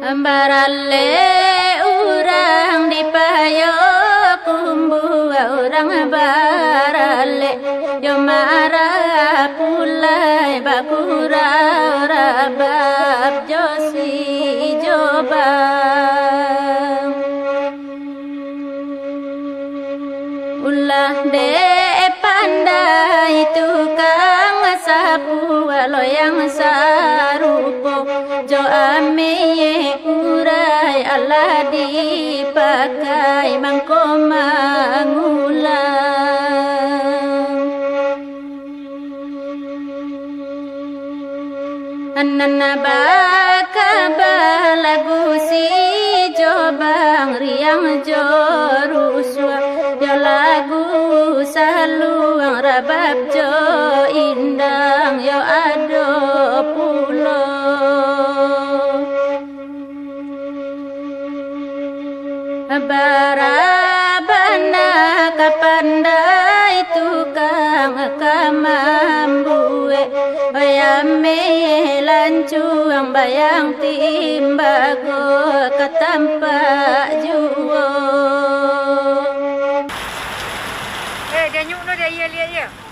Ambaralle urang dipayo kumbu orang baralle yo marah pulai bakura ora bab josi joba ulah de pandai tukang sapu walau yang sarupo jo ame urai Allah dipakai mangko mangulang anana baka balagu si jobang riang joruswa yo lagu saluang rabab jo indang yo ado pulo barabana kapandai tukang kamambue bayame lancuang bayang timbago katampak juo dia nyuk no dia lihat dia.